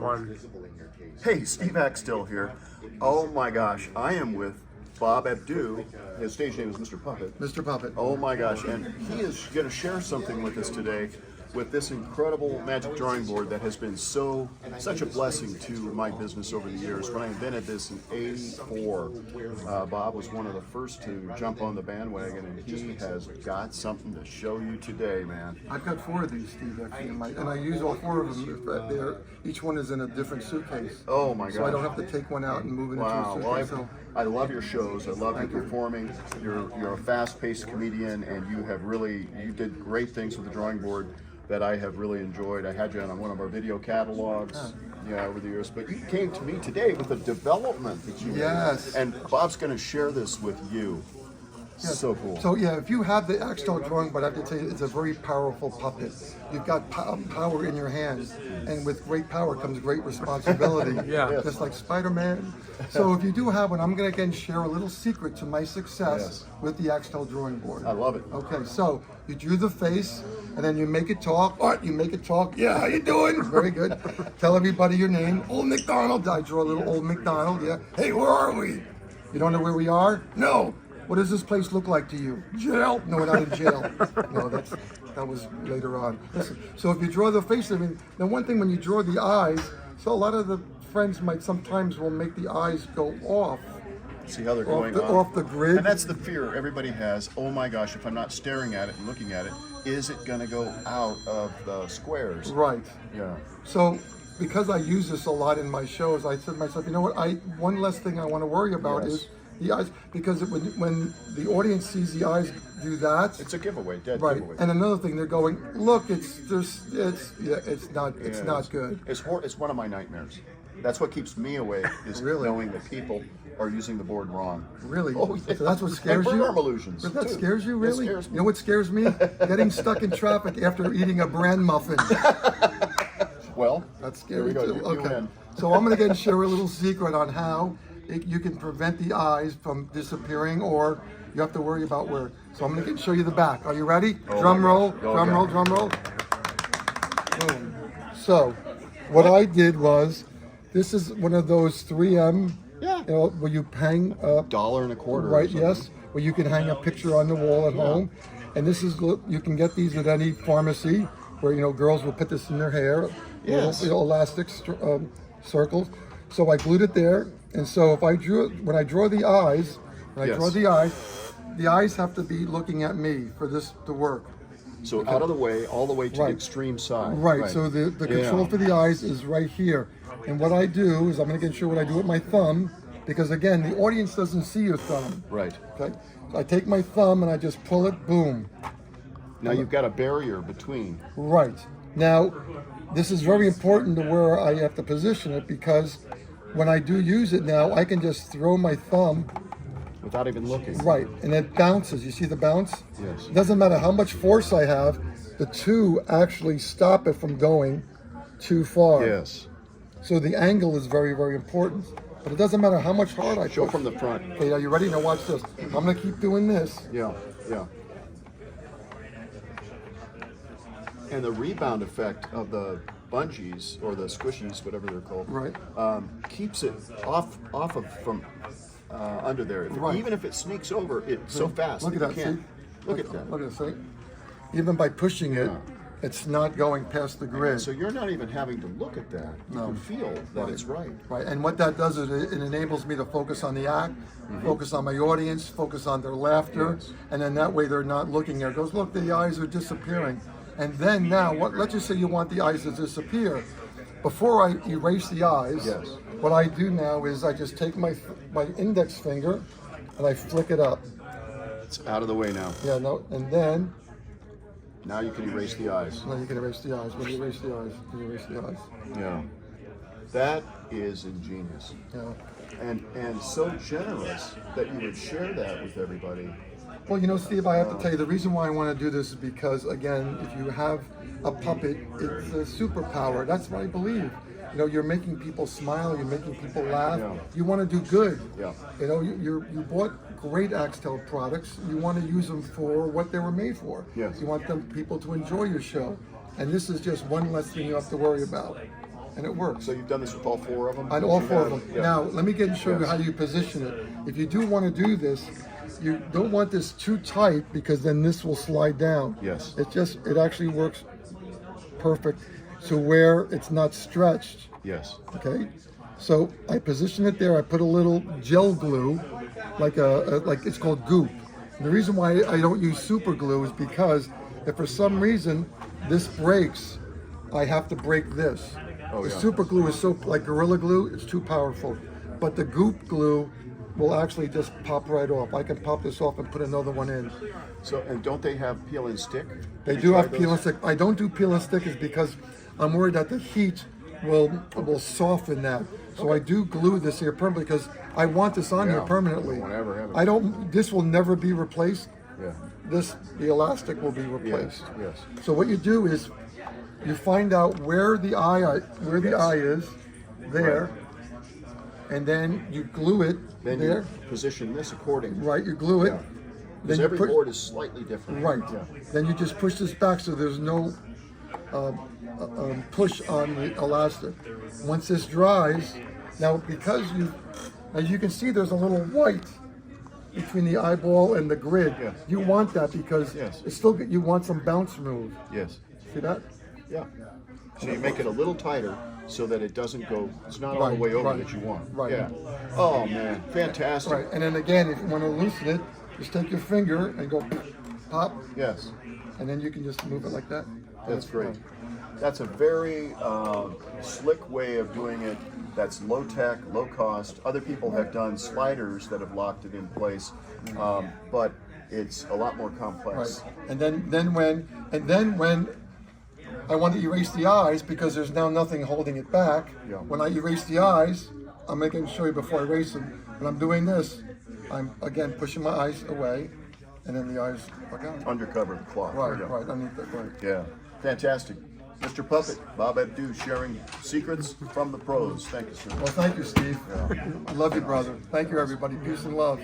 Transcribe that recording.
one. Hey, Steve Axtell here. Oh my gosh, I am with Bob Abdou. His stage name is Mr. Puppet. Mr. Puppet. Oh my gosh, and he is going to share something with us today with this incredible magic drawing board that has been such a blessing to my business over the years. When I invented this in '84, Bob was one of the first to jump on the bandwagon, and he has got something to show you today, man. I've got 4 of these, Steve, actually, and I use all 4 of them. Each one is in a different suitcase. Oh my gosh. So I don't have to take one out and move it into a suitcase. Well, I love your shows. I love you performing. You're a fast-paced comedian, and you did great things with the drawing board that I have really enjoyed. I had you on one of our video catalogs, over the years. But you came to me today with a development that you made. And Bob's going to share this with you. Yes. So cool. So yeah, if you have the Axtell drawing, but I have to tell you, it's a very powerful puppet. You've got power in your hands, and with great power comes great responsibility. Just like Spider-Man. So if you do have one, I'm going to again share a little secret to my success with the Axtell drawing board. I love it. Okay, so you drew the face, and then you make it talk. All right, you make it talk. Yeah, how you doing? Very good. Tell everybody your name. Old McDonald. I draw a little Old McDonald. Yeah. Hey, where are we? You don't know where we are? No. What does this place look like to you? Jail? No, we're not in jail. No, that was later on. Listen, so if you draw the face, I mean, the one thing when you draw the eyes, so a lot of the friends will make the eyes go off. See how they're going off the grid. And that's the fear everybody has. Oh my gosh, if I'm not staring at it and looking at it, is it going to go out of the squares? Right. Yeah. So because I use this a lot in my shows, I said to myself, you know what, one less thing I want to worry about is the eyes, because when the audience sees the eyes do that, it's a giveaway, dead right. giveaway. And another thing, they're going, look, it's not good. It's one of my nightmares. That's what keeps me awake, is knowing that people are using the board wrong. Really? Oh, yeah. So that's what scares you? Illusions. But that scares you, really? It scares me. You know what scares me? Getting stuck in traffic after eating a bran muffin. Well, that's scary here we too. go. Okay. So I'm going to share a little secret on how you can prevent the eyes from disappearing, or you have to worry about where. So I'm going to show you the back. Are you ready? Drum roll, drum roll, drum roll. Boom. So what I did was, this is one of those 3M, where you hang $1.25. Right, yes. Where you can hang a picture on the wall at home. And this is, you can get these at any pharmacy, where, girls will put this in their hair. Little elastic circles. So I glued it there. And so when I draw the eyes, the eyes have to be looking at me for this to work. So out of the way, all the way to the extreme side. Right. So the control for the eyes is right here. And what I do is, I'm going to show what I do with my thumb, because again, the audience doesn't see your thumb. Right. Okay. So I take my thumb and I just pull it, boom. Now you've got a barrier between. Right. Now, this is very important to where I have to position it, because when I do use it now, I can just throw my thumb without even looking. Right, and it bounces. You see the bounce? Yes. It doesn't matter how much force I have, the two actually stop it from going too far. Yes. So the angle is very, very important. But it doesn't matter how much hard I show push. From the front. Okay, are you ready? Now watch this. I'm going to keep doing this. Yeah. And the rebound effect of the bungees, or the squishies, whatever they're called, keeps it off from under there. Even if it sneaks over, it's so fast. Look at that. See? Look at that. Look at that. See? Even by pushing it, it's not going past the grid. So you're not even having to look at that. You can feel that it's right. Right, and what that does is it enables me to focus on the act, focus on my audience, focus on their laughter, and then that way they're not looking there. It goes, look, the eyes are disappearing. And then now, let's just say you want the eyes to disappear. Before I erase the eyes, what I do now is I just take my index finger and I flick it up. It's out of the way now. Yeah, no, and then. Now you can erase the eyes. Now you can erase the eyes. When you erase the eyes, you erase the eyes. Yeah. That is ingenious. Yeah. And so generous that you would share that with everybody. Well, Steve, I have to tell you, the reason why I want to do this is because, again, if you have a puppet, it's a superpower. That's what I believe. You're making people smile, you're making people laugh. You want to do good. You bought great Axtell products. You want to use them for what they were made for. You want people to enjoy your show. And this is just one less thing you have to worry about. and it works. So you've done this with all 4 of them? On all 4 of them. Yeah. Now, let me get and show you how you position it. If you do want to do this, you don't want this too tight because then this will slide down. Yes. It actually works perfect to where it's not stretched. Yes. Okay. So I position it there. I put a little gel glue, like it's called goop. And the reason why I don't use super glue is because if for some reason this breaks, I have to break this. Oh, The yeah. super glue is so like Gorilla Glue, it's too powerful. But the goop glue will actually just pop right off. I can pop this off and put another one in. So, and don't they have peel and stick? They You do tried have peel and those? stick. I don't do peel and stick is because I'm worried that the heat will soften that. So I do glue this here permanently because I want this on here Yeah, permanently. won't ever have it. I don't. This will never be replaced. Yeah. The elastic will be replaced. Yes. So what you do is you find out where the eye is there, and then you glue it Then there. you position this accordingly. Right, you glue it. Yeah. Then Because you every put, board is slightly different. right. Yeah. Then you just push this back so there's no push on the elastic. Once this dries, now because as you can see, there's a little white between the eyeball and the grid. Yes. You want that because Yes. it's still you want some bounce move. Yes. See that? Yeah. So you make it a little tighter so that it doesn't go, it's not all the Right, way over right, that you want. right. Yeah. Oh man, fantastic. Right. And then again, if you want to loosen it, just take your finger and go pop, Yes. and then you can just move it like that. That's great. That's a very slick way of doing it. That's low tech, low cost. Other people have done sliders that have locked it in place, but it's a lot more complex. Right. And then when I want to erase the eyes because there's now nothing holding it back. Yeah. When I erase the eyes, I'm making sure before I erase them. When I'm doing this, I'm again pushing my eyes away, and then the eyes are gone. Undercover the cloth. Right, Yeah. right, underneath that, right. Yeah. Fantastic. Mr. Puppet, Bob Abdou sharing secrets from the pros. Thank you, sir. Well, thank you, Steve. I love you, brother. Thank you, everybody. Peace and love.